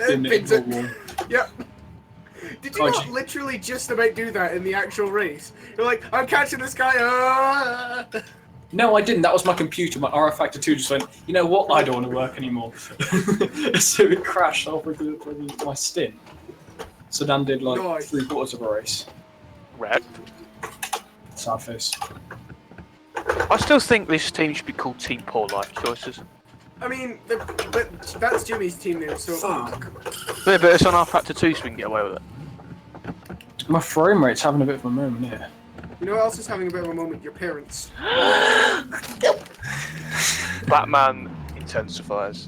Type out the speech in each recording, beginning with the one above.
in the wall. Yep. Did you not literally just about do that in the actual race? You're like, I'm catching this guy. No, I didn't. That was my computer. My rFactor 2 just went, you know what? I don't want to work anymore. So it crashed halfway through my stint. So Dan did like 3/4 of a race. Red. Sad face. I still think this team should be called Team Poor Life Choices. I mean, but that's Jimmy's team name, so... Fuck. But it's on rFactor 2 so we can get away with it. My frame rate's having a bit of a moment here. You know what else is having a bit of a moment? Your parents. Batman intensifies.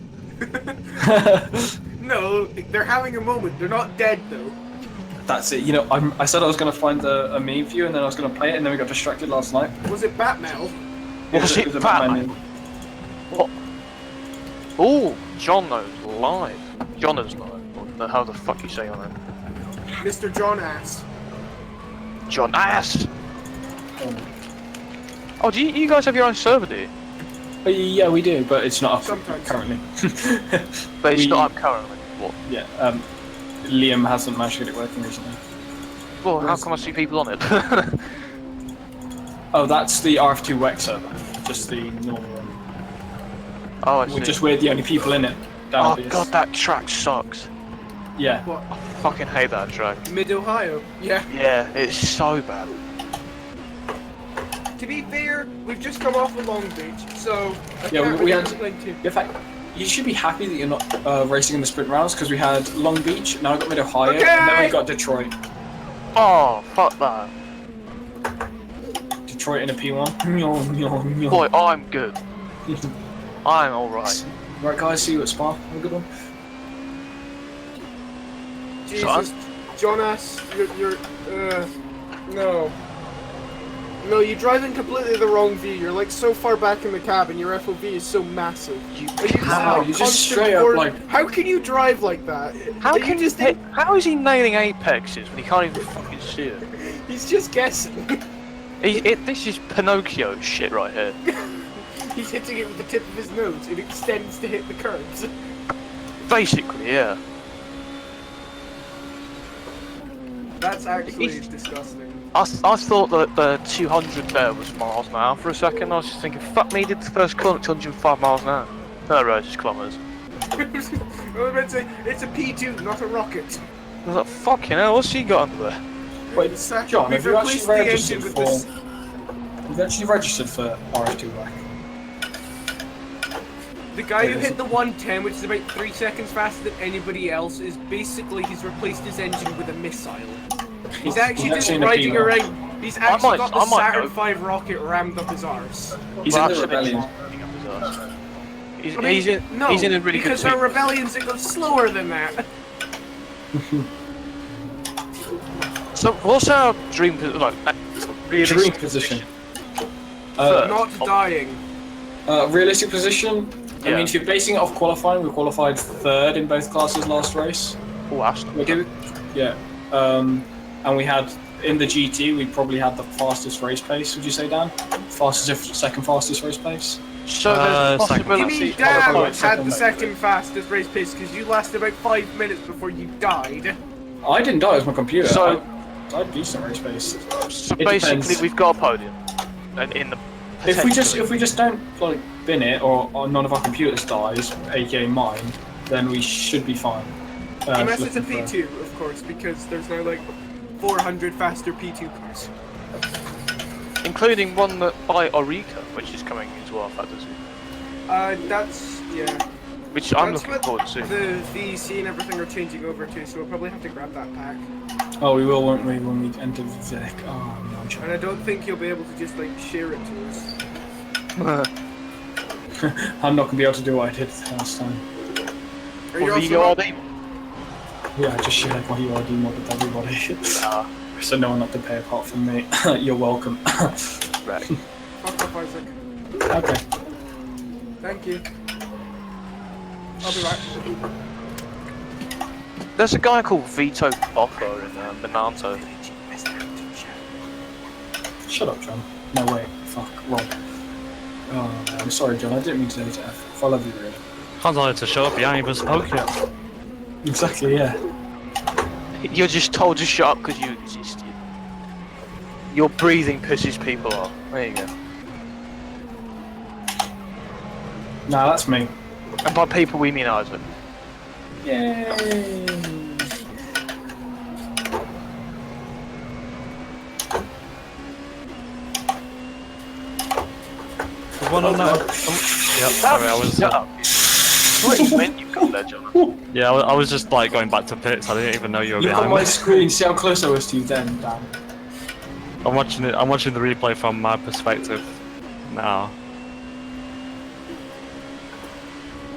No, they're having a moment. They're not dead, though. That's it. You know, I said I was going to find a meme view and then I was going to play it and then we got distracted last night. Was it Batman? Was it Batman? What? Oh, Jono's live. Jono's live. How the fuck you say your name? Mr. John Ass. John Ass! Oh, do you guys have your own server, do you? Yeah, we do, but it's not up currently. But it's not up currently? What? Yeah, Liam hasn't managed to get it working recently. Well, how come I see people on it? Oh, that's the rF2 WEC server. Just the normal one. Oh, I see. We're the only people in it. Oh god, that track sucks. Yeah. What? I fucking hate that track. Mid-Ohio. Yeah. Yeah, it's so bad. To be fair, we've just come off of Long Beach, so... Yeah, we had... In fact, you should be happy that you're not racing in the sprint rounds, because we had Long Beach, now I got Mid-Ohio, and then we got Detroit. Oh, fuck that. Detroit in a P1. Boy, I'm good. I'm alright. Right guys, see you at Spa. Have a good one. Jesus, Jonas, you're no. No, you're driving completely the wrong view. You're like so far back in the cab and your FOV is so massive. You just straight up like... How can you drive like that? How can you just how is he nailing apexes when he can't even fucking see it? He's just guessing. This is Pinocchio shit right here. He's hitting it with the tip of his nose. It extends to hit the curves. Basically, yeah. That's actually disgusting. I thought that the 200 there was miles an hour for a second. I was just thinking, fuck me, did the first corner at 205 miles an hour? No, right, it's kilometers. I was about to say, it's a P2, not a rocket. I was like, fucking hell, what's he got under there? Wait, John, have you actually registered for... You've actually registered for rF2 WEC? The guy who hit the 110, which is about 3 seconds faster than anybody else, is basically, he's replaced his engine with a missile. He's actually just riding around. He's actually got the Saturn V rocket rammed up his arse. He's in the Rebellion. He's in a really good because there are Rebellions that go slower than that. So, what's our dream position? Not dying. Realistic position? I mean, if you're basing it off qualifying, we qualified 3rd in both classes last race. Oh, that's yeah. And we had, in the GT, we probably had the fastest race pace, would you say, Dan? Second fastest race pace? So there's a possibility... You mean Dan had the second fastest race pace because you lasted about 5 minutes before you died? I didn't die, it was my computer. So, I had decent race pace. So basically, we've got a podium. And in the... If we just don't like bin it, or none of our computers dies, aka mine, then we should be fine. Unless it's a P2, of course, because there's now like 400 faster P2 cars. Including one that by Orica, which is coming as well, fantasy. That's yeah. Which I'm looking forward to. The VEC and everything are changing over to, so we'll probably have to grab that pack. Oh, we will, won't we, when we enter the VEC? Oh no. And I don't think you'll be able to just like share it to us. I'm not gonna be able to do what I did last time. Are you also Yeah, I just shared my UID mod with everybody. So no one had to pay apart from me. You're welcome. Right. Fuck off, Isaac. Okay. Thank you. I'll be back. There's a guy called Vito Bocco in Benanto. Shut up, John. No, wait. Fuck. Wrong. Oh, no, I'm sorry, John. I didn't mean to do that. If I love you, really. Can't tell you to shut up, you ain't even spoke yet. Exactly, yeah. You're just told to shut up because you exist. Your breathing pisses people off. There you go. No, that's me. And by people we mean Isaac. Yay! One on that. Yep, sorry, I was. Shut up. What do you mean you got there, John? Yeah, I was just like going back to pits. I didn't even know you were Look at behind my me. screen, see how close I was to you then, Dan. I'm watching it. I'm watching the replay from my perspective now.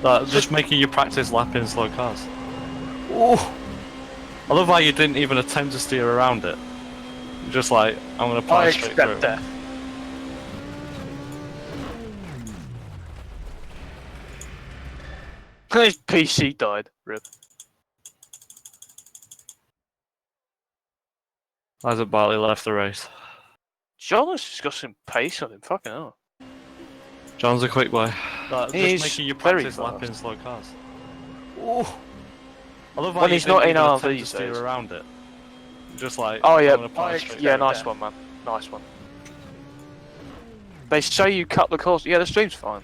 Just making you practice lapping slow cars. Ooh. I love how you didn't even attempt to steer around it. You're just like, I'm gonna plow straight through. That. His PC died. Rip. Isaac Bartley left the race. John's just got some pace on him. Fucking hell. John's a quick boy. He's Just making you very practice fast. lapping slow cars. Ooh. I love how When you he's didn't not in even RV attempt to these steer days. around it. You're just like, Oh I'm yeah, gonna plow straight yeah, through. nice one, man. Nice one. They say you cut the course. Yeah, the stream's fine.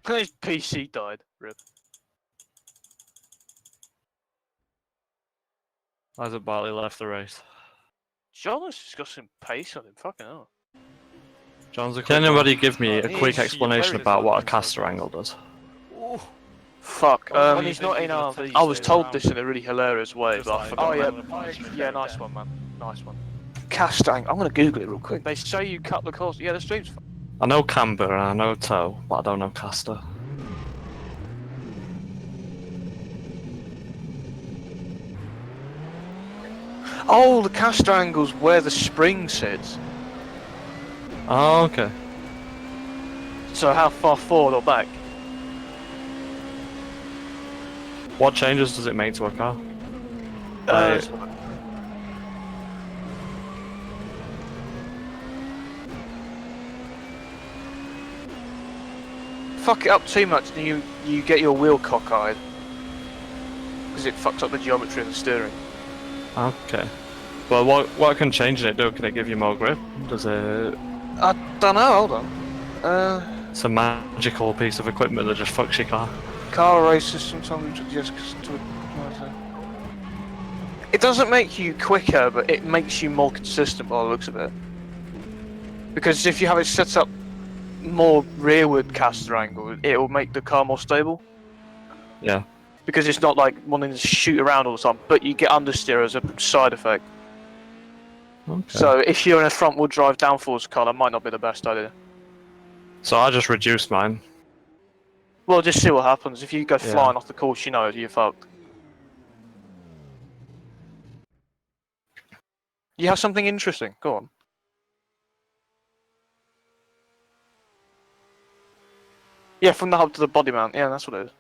His PC died. Rip. Isaac Bartley left the race. John's just got some pace on him. Fucking hell. John's a quick Can anybody give me a He's quick explanation very about what a fast. caster angle does? Ooh. Fuck. When He's not in RV. I was told this in a really hilarious way, but I forgot. Oh yeah, nice one, man. Nice one. Cast angle. I'm gonna Google it real quick. They say you cut the course. Yeah, the stream's fine. I know camber and I know toe, but I don't know caster. Oh, the caster angle's where the spring sits. Oh, okay. So how far forward or back? What changes does it make to a car? Fuck it up too much and you get your wheel cockeyed. Because it fucks up the geometry of the steering. Okay. Well, what can changing it do? Can it give you more grip? Does it... I don't know, hold on. It's a magical piece of equipment that just fucks your car. Car races sometimes just... It doesn't make you quicker, but it makes you more consistent by the looks of it. Because if you have it set up more rearward caster angle, it will make the car more stable. Yeah. Because it's not like wanting to shoot around all the time, but you get understeer as a side effect. Okay. So if you're in a front wheel drive downforce car, that might not be the best idea. So I just reduced mine. Well, just see what happens. If you go flying off the course, you know you're fucked. You have something interesting. Go on. Yeah, from the hub to the body mount. Yeah, that's what it is.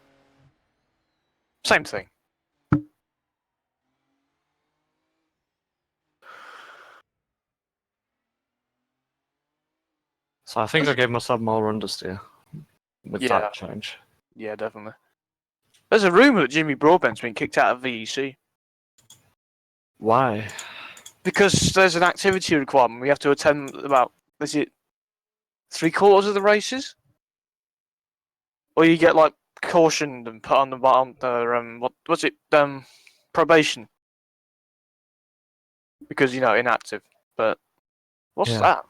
Same thing. So I think I gave myself more understeer with that change. Yeah, definitely. There's a rumour that Jimmy Broadbent's been kicked out of VEC. Why? Because there's an activity requirement. We have to attend about, is it 3/4 of the races? Or you get like cautioned and put on the what's it, probation. Because, you know, inactive. But what's that?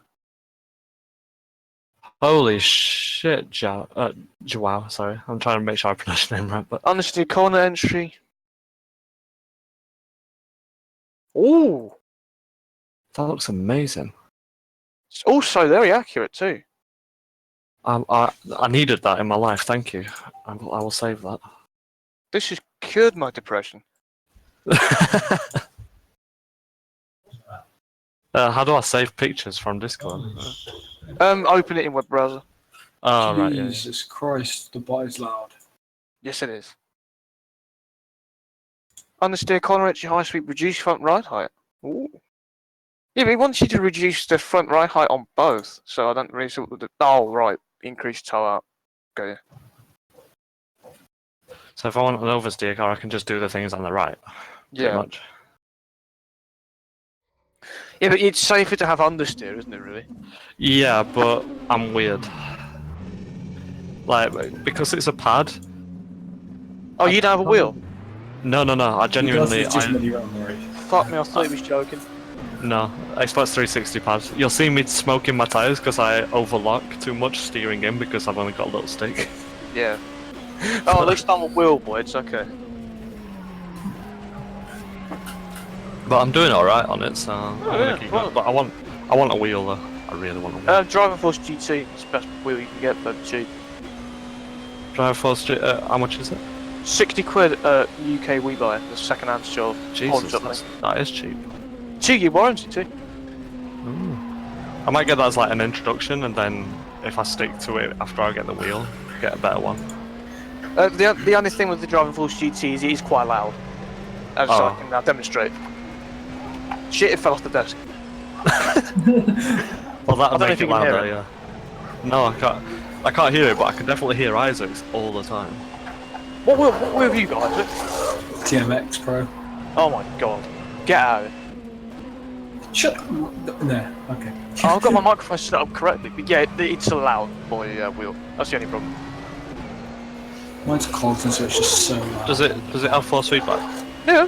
Holy shit, Joao, sorry. I'm trying to make sure I pronounce your name right, but... Understeer corner entry. Ooh! That looks amazing. It's also very accurate too. I needed that in my life, thank you. I will save that. This has cured my depression. How do I save pictures from Discord? Open it in web browser. Oh, right, yeah. Jesus Christ, the bot is loud. Yes, it is. Understeer corner entry high speed, reduce front right height. Ooh. Yeah, but he wants you to reduce the front right height on both, so I don't really see what the... Oh, right. Increase toe out. Okay. So if I want an oversteer car, I can just do the things on the right. Pretty Yeah. much. Yeah, but it's safer to have understeer, isn't it? Really? Yeah, but I'm weird. Like, because it's a pad. Oh, you don't have a wheel? No. I genuinely. Just your own worry. Fuck me, I thought he was joking. No, Xbox 360 pad. You'll see me smoking my tyres because I overlock too much steering in because I've only got a little stick. Yeah. Oh, at least I'm a wheel boy, it's okay. But I'm doing alright on it, so I'm gonna yeah, keep well. going. But I want a wheel though. I really want a wheel. Driving Force GT is the best wheel you can get for cheap. Drive Force, how much is it? 60 quid at UK We Buy, the second hand store. Jesus, that is cheap. 2 year warranty too. Ooh. I might get that as like an introduction, and then if I stick to it after I get the wheel, get a better one. The only thing with the Driving Force GT is it is quite loud. As I can now demonstrate. Shit, it fell off the desk. Well, that'll make it you can hear louder, yeah. No, I can't hear it, but I can definitely hear Isaac's all the time. What wheel have you got, Isaac? TMX Pro. Oh my god. Get out of it. Shut up. No, okay. Oh, I've got my microphone set up correctly, but yeah, it's a loud boy wheel. That's the only problem. Mine's clogged, and so it's just so loud. Does it have force feedback? Yeah.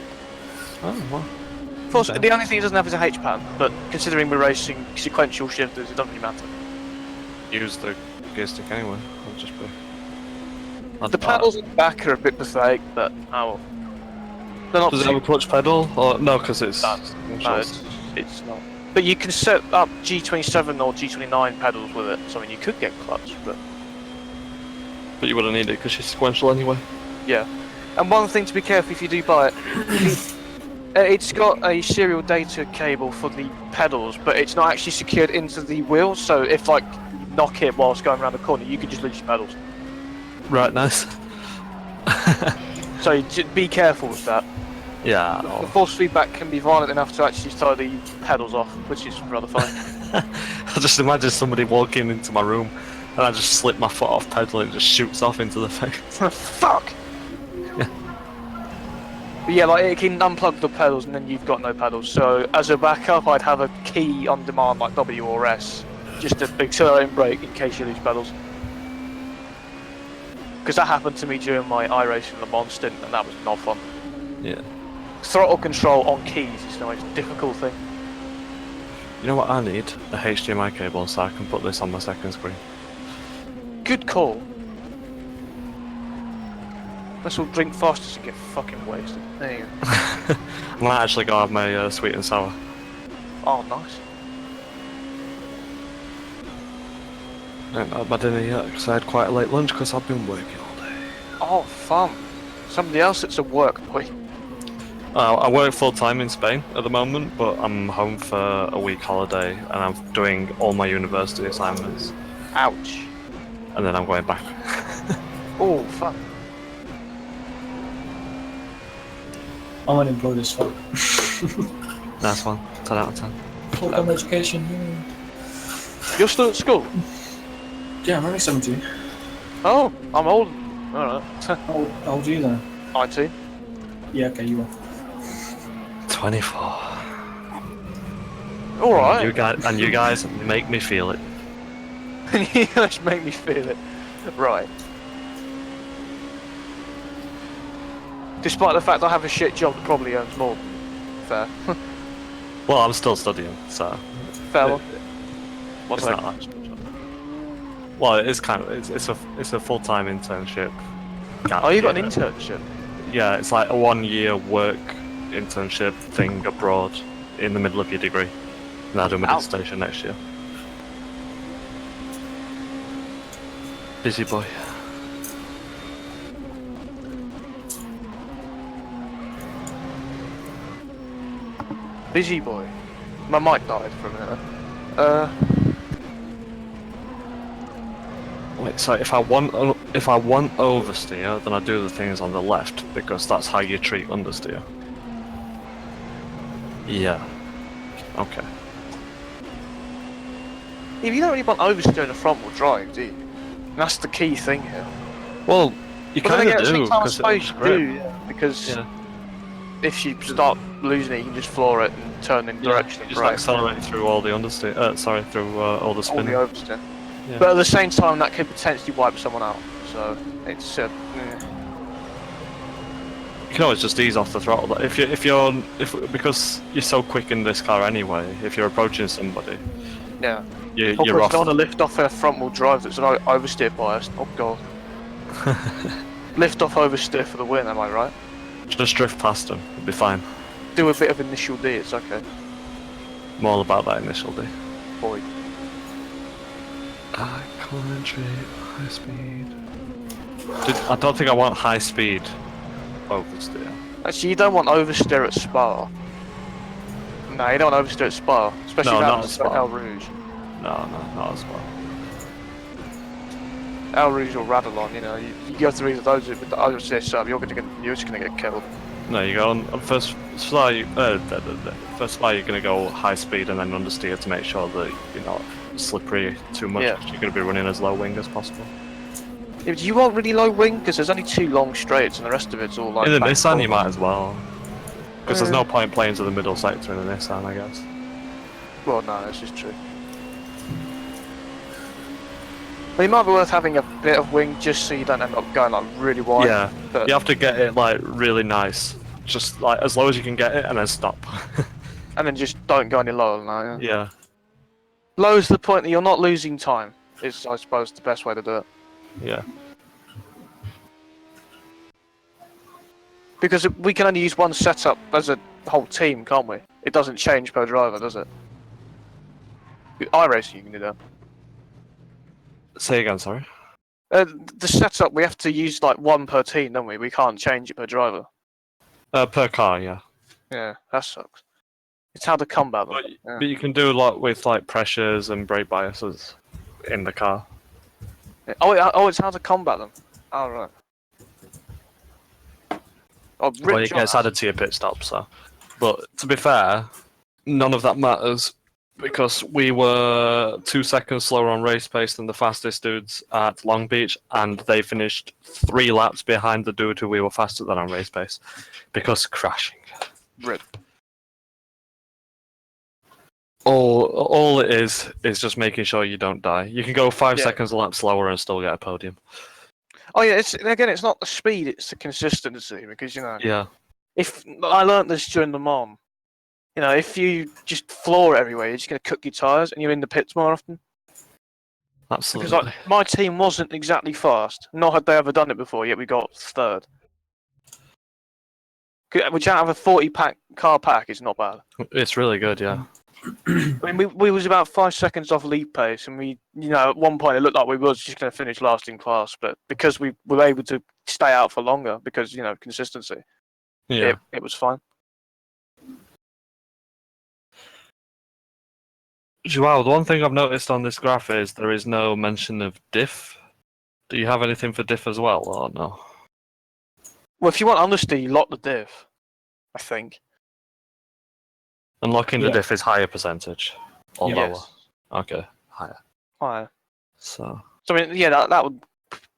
Oh, well. Force, Okay. the only thing it doesn't have is a H pan, but considering we're racing sequential shifters, it doesn't really matter. Use the gear stick anyway. I'll just be. The pedals at the back are a bit pathetic, but oh well. They're not Does it have a clutch pedal? Or no, because it's. No, it's not. But you can set up G27 or G29 pedals with it, so I mean you could get clutch, but But you wouldn't need it because she's sequential anyway. yeah. And one thing to be careful if you do buy it, it's got a serial data cable for the pedals, but it's not actually secured into the wheel, so if like you knock it whilst going around the corner, you could just lose your pedals. Right, nice. So be careful with that. Yeah. The force feedback can be violent enough to actually throw the pedals off, which is rather fun. I just imagine somebody walking into my room and I just slip my foot off pedal and it just shoots off into the thing. Fuck! But yeah, like it can unplug the pedals and then you've got no pedals. So as a backup, I'd have a key on demand like W or S, just to accelerate and brake in case you lose pedals. Because that happened to me during my iRacing Le Mans stint, and that was not fun. Yeah. Throttle control on keys is the most difficult thing. You know what I need? A HDMI cable so I can put this on my second screen. Good call. Let's all drink faster to get fucking wasted. There you go. I might actually go have my sweet and sour. Oh, nice. I haven't had my dinner yet because I had quite a late lunch because I've been working all day. Oh, fun. Somebody else that's at work, boy. I work full time in Spain at the moment, but I'm home for a week holiday and I'm doing all my university assignments. Ouch. And then I'm going back. Oh, fun. I'm unemployed as fuck. Nice one. 10 out of 10. Full-time education. You're still at school? Yeah, I'm only 17. Oh, I'm old. Alright. How old are you then? 19. Yeah, okay, you are. 24. Alright. And you guys make me feel it. You guys make me feel it. Right. Despite the fact I have a shit job that probably earns more. Fair. Well, I'm still studying, so. Fair one. It's not that. Well, it is kind of. It's a full-time internship. Oh, you got an internship? Yeah, it's like a 1-year work internship thing abroad in the middle of your degree. And I'll do my dissertation next year. Busy boy. Busy boy. My mic died for a minute. Wait, so if I want oversteer, then I do the things on the left because that's how you treat understeer. Yeah. Okay. If you don't really want oversteer in the front wheel drive, do you? And that's the key thing here. Well, You But then kind again, of do, sometimes because suppose you do, yeah. Because if you start losing it, you can just floor it and turn in direction of just brake. accelerate through all the understeer. Through all the All the spinning. oversteer. Yeah. But at the same time, that could potentially wipe someone out. So it's You can always just ease off the throttle. Because you're so quick in this car anyway. If you're approaching somebody, yeah. you're Of course, off. you don't want to lift off a front-wheel drive that's an oversteer biased. Oh god. Lift off oversteer for the win. Am I right? Just drift past them. It'll be fine. Do a bit of initial D. It's okay. I'm all about that initial D. Boy. Concentrate, high speed. I don't think I want high speed oversteer. Actually, you don't want oversteer at Spa. No, you don't want oversteer at Spa, especially No, if not that's at Spa. El Rouge. No, not as well. El Rouge or Radalon, you know, you go through either of those with the oversteer sub, you're just gonna get killed. No, you go on first fly. First fly, you're gonna go high speed and then understeer to make sure that you're not slippery too much. Yeah. You're gonna be running as low wing as possible. Yeah, do you want really low wing? Because there's only 2 long straights and the rest of it's all like. In the back Nissan, you forward. might as well. Because there's no point playing to the middle sector in the Nissan, I guess. Well, no, this is true. But it might be worth having a bit of wing just so you don't end up going like really wide. Yeah, but you have to get it like really nice. Just like as low as you can get it and then stop. and then just don't go any lower than that. Yeah. Yeah. Low is the point that you're not losing time. Is I suppose the best way to do it. Yeah. Because we can only use one setup as a whole team, can't we? It doesn't change per driver, does it? iRacing, you can do that. Say again, sorry. The setup, we have to use like one per team, don't we? We can't change it per driver. Per car, yeah. Yeah, that sucks. It's how to combat them. But you can do a lot with like pressures and brake biases in the car. Yeah. It's how to combat them. Oh, right. Oh, Well, it gets added to your pit stop, so. But to be fair, none of that matters because we were 2 seconds slower on race pace than the fastest dudes at Long Beach, and they finished 3 laps behind the dude who we were faster than on race pace because crashing. Rip. All it is just making sure you don't die. You can go 5 Yeah. seconds a lap slower and still get a podium. Oh yeah, it's not the speed, it's the consistency. Because you know, Yeah. if I learnt this during the Mom, you know, if you just floor it everywhere, you're just gonna cook your tires, and you're in the pits more often. Absolutely. Because like, my team wasn't exactly fast, nor had they ever done it before. Yet we got 3rd. Which out of a 40-pack car pack is not bad. It's really good, yeah. I mean, we was about 5 seconds off lead pace, and we, you know, at one point it looked like we was just going to finish last in class, but because we were able to stay out for longer, because you know, consistency, Yeah. it was fine. Joao, the one thing I've noticed on this graph is there is no mention of diff. Do you have anything for diff as well, or no? Well, if you want understeer, you lock the diff, I think. Unlocking the diff is higher percentage or Yes. lower? Okay, higher. Higher. So So I mean, yeah, that would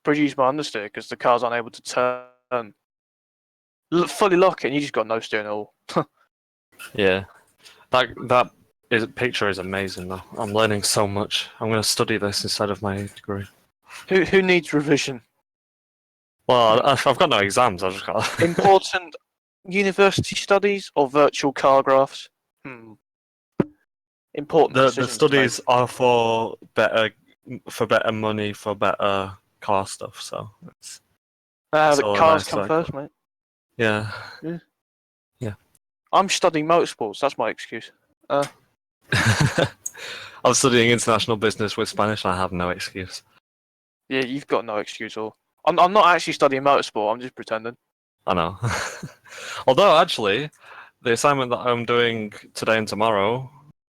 produce more understeer because the car's unable to turn. Fully lock it, and you just got no steering at all. yeah, that picture is amazing though. I'm learning so much. I'm going to study this instead of my degree. Who needs revision? Well, I've got no exams. I've just got Important university studies or virtual car graphs? Important. the decisions to studies make. are for better money for better car stuff. So it's The all a cars nice come cycle. first, mate. yeah. I'm studying motorsports. That's my excuse. I'm studying international business with Spanish. And I have no excuse. Yeah, you've got no excuse at all. I'm not actually studying motorsport. I'm just pretending. I know. Although actually, the assignment that I'm doing today and tomorrow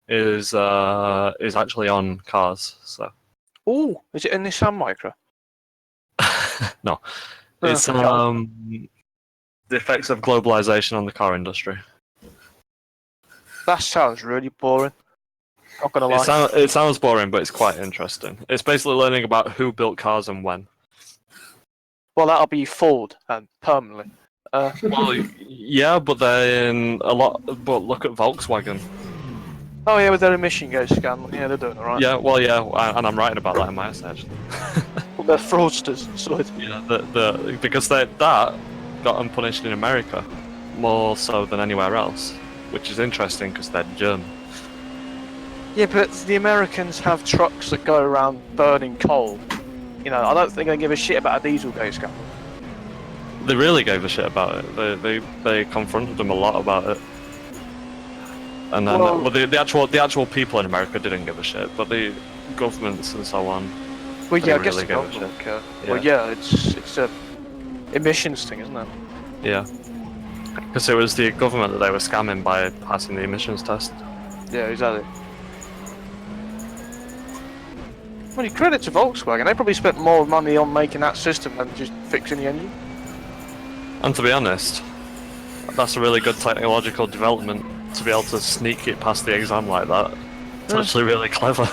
is actually on cars. So Oh, is it a Nissan Micra? no, it's okay. the effects of globalization on the car industry. That sounds really boring. Not gonna lie. It sounds boring, but it's quite interesting. It's basically learning about who built cars and when. Well, that'll be Ford and permanently. Well, yeah, but then a lot. But look at Volkswagen. Oh yeah, with their emission gauge scandal. Yeah, they're doing alright. Yeah, well, yeah, and I'm writing about that in my essay actually. Well, they're fraudsters. So Yeah, because that got unpunished in America more so than anywhere else, which is interesting because they're German. yeah, but the Americans have trucks that go around burning coal. You know, I don't think they give a shit about a diesel gauge scandal. They really gave a shit about it. They confronted them a lot about it. And then, Well- well, the actual people in America didn't give a shit, but the governments and so on. Well, yeah, I They guess really the gave a government shit. don't care. Well, yeah, it's a emissions thing, isn't it? Yeah, because it was the government that they were scamming by passing the emissions test. Yeah, exactly. Well, you credit to Volkswagen. They probably spent more money on making that system than just fixing the engine. And to be honest, that's a really good technological development to be able to sneak it past the exam like that. It's Yeah. actually really clever.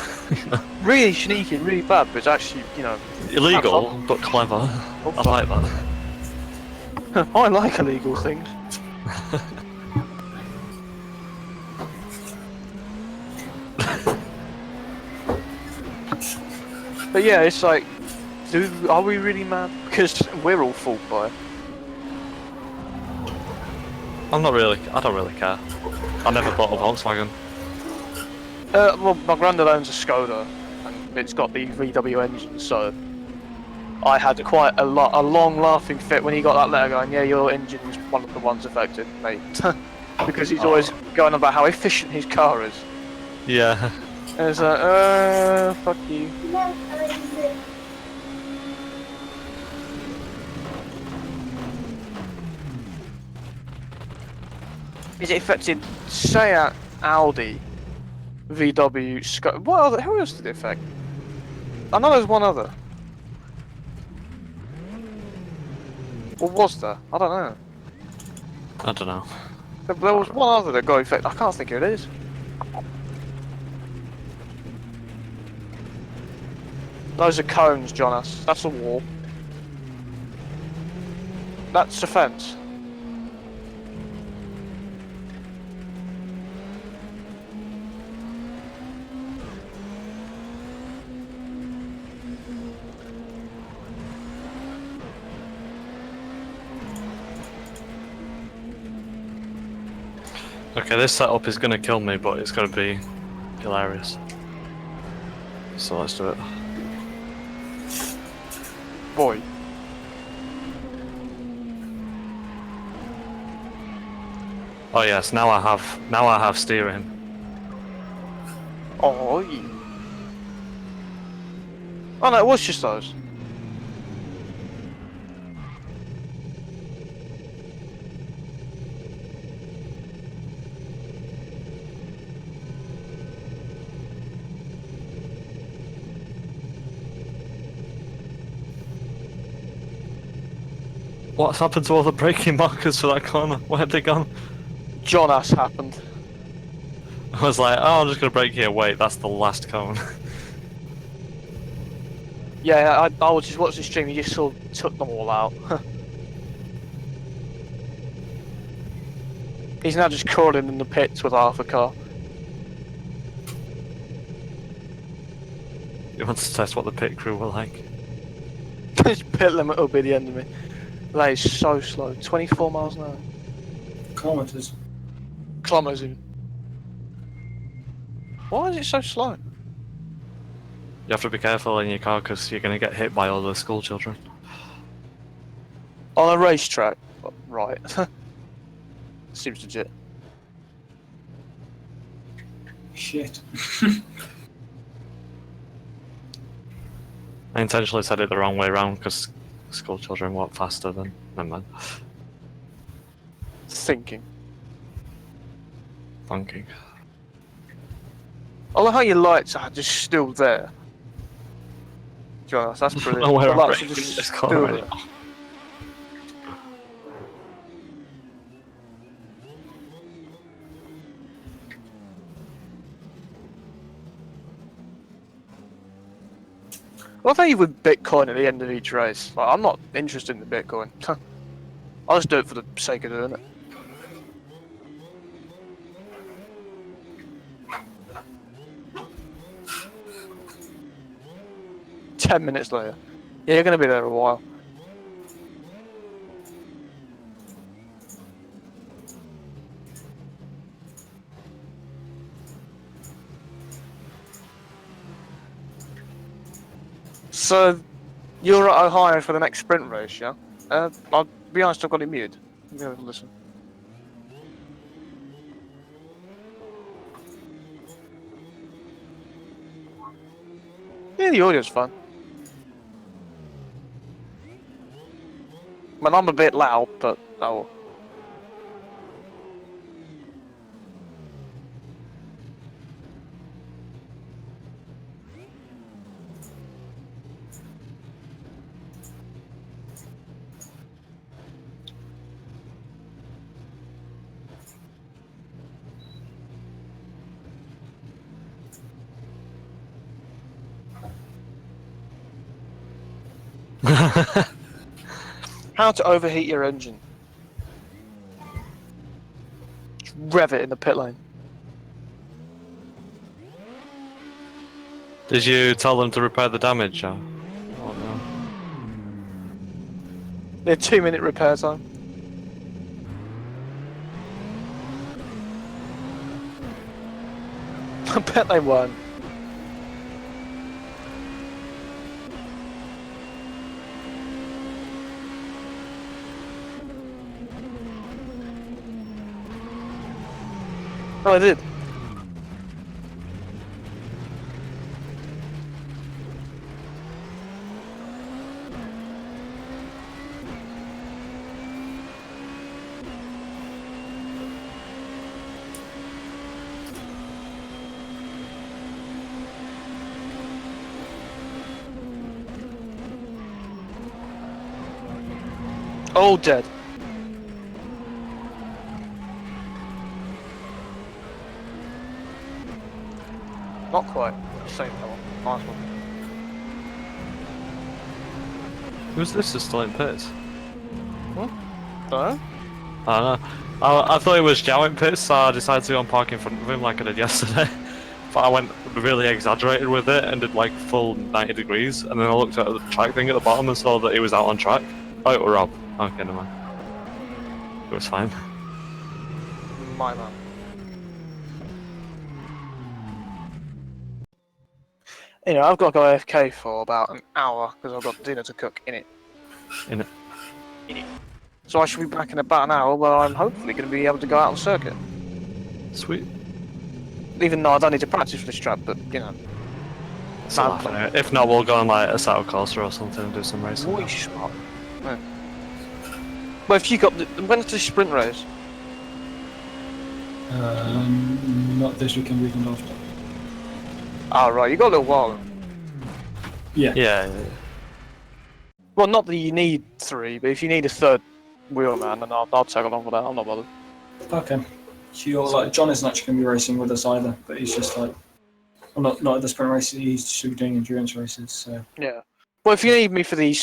Really sneaky, really bad, but it's actually, you know... Illegal, but clever. Oh, I like that. I like illegal things. But yeah, it's like, are we really mad? Because we're all fooled by it. I don't really care. I never bought a Volkswagen. Well, my granddad owns a Skoda, and it's got the VW engine, so I had quite a long laughing fit when he got that letter going, yeah, your engine's one of the ones affected, mate. Because he's always going about how efficient his car is. Yeah. And it's like, fuck you. Is it affected, Seat, Audi, VW, Skoda? What other? Who else did it affect? I know there's one other. Or was there? I don't know. I don't know. There was one other that got affected. I can't think who it is. Those are cones, Jonas. That's a wall. That's a fence. Okay, this setup is gonna kill me, but it's gonna be hilarious. So let's do it. Boy. Oh yes, now I have steering. Oh, oh no, it was just those. What's happened to all the braking markers for that corner? Where have they gone? Jonas happened. I was like, oh, I'm just gonna brake here. Wait, that's the last cone. Yeah, I was just watching the stream. He just sort of took them all out. He's now just crawling in the pits with half a car. You want to test what the pit crew were like? His pit limit will be the end of me. That is so slow. 24 miles an hour. Kilometers. Kilometers even. Why is it so slow? You have to be careful in your car because you're gonna get hit by all the school children. On a racetrack? Right. Seems legit. Shit. I intentionally said it the wrong way around because school children walk faster than... Never mind. Thinking. Thinking. I like how your lights are just still there. Jonas, that's brilliant. Oh, where The I'm lights are braking just this still car there. right now. What if I with Bitcoin at the end of each race? Like, I'm not interested in the Bitcoin. I'll just do it for the sake of doing it. "10 minutes later." Yeah, you're gonna be there a while. So, you're at Ohio for the next sprint race, yeah? I'll be honest, I've got it muted. Let me have a listen. Yeah, the audio's fine. I mean, I'm a bit loud, but oh. How to overheat your engine. Just rev it in the pit lane. Did you tell them to repair the damage? Or no? They're 2-minute repair time. I bet they weren't. Oh, I did. All dead. Not quite. Same level. Nice one. Who's this is still in pits? No? I don't know. I thought it was Joe in pits, so I decided to go and park in front of him like I did yesterday. But I went really exaggerated with it and did like full 90 degrees, and then I looked at the track thing at the bottom and saw that he was out on track. Oh, it was Rob. Okay, never mind. It was fine. My man. You know, I've got to go AFK for about an hour because I've got dinner to cook in it. In it. So I should be back in about an hour where I'm hopefully going to be able to go out on the circuit. Sweet. Even though I don't need to practice for this track, but you know. It's a laugh anyway. If not, we'll go on like a saddle coaster or something and do some racing. Boy, smart. Yeah. Well, if you got when's the sprint race? Not this weekend, weekend after. Ah, right, you got a little while. Yeah. Yeah. Well, not that you need 3, but if you need a third wheelman, then I'll tag along with that. I'm not bothered. Okay. So you're like John isn't actually going to be racing with us either, but he's just like, well, not at the sprint races. He's just doing endurance races. So Yeah. Well, if you need me for these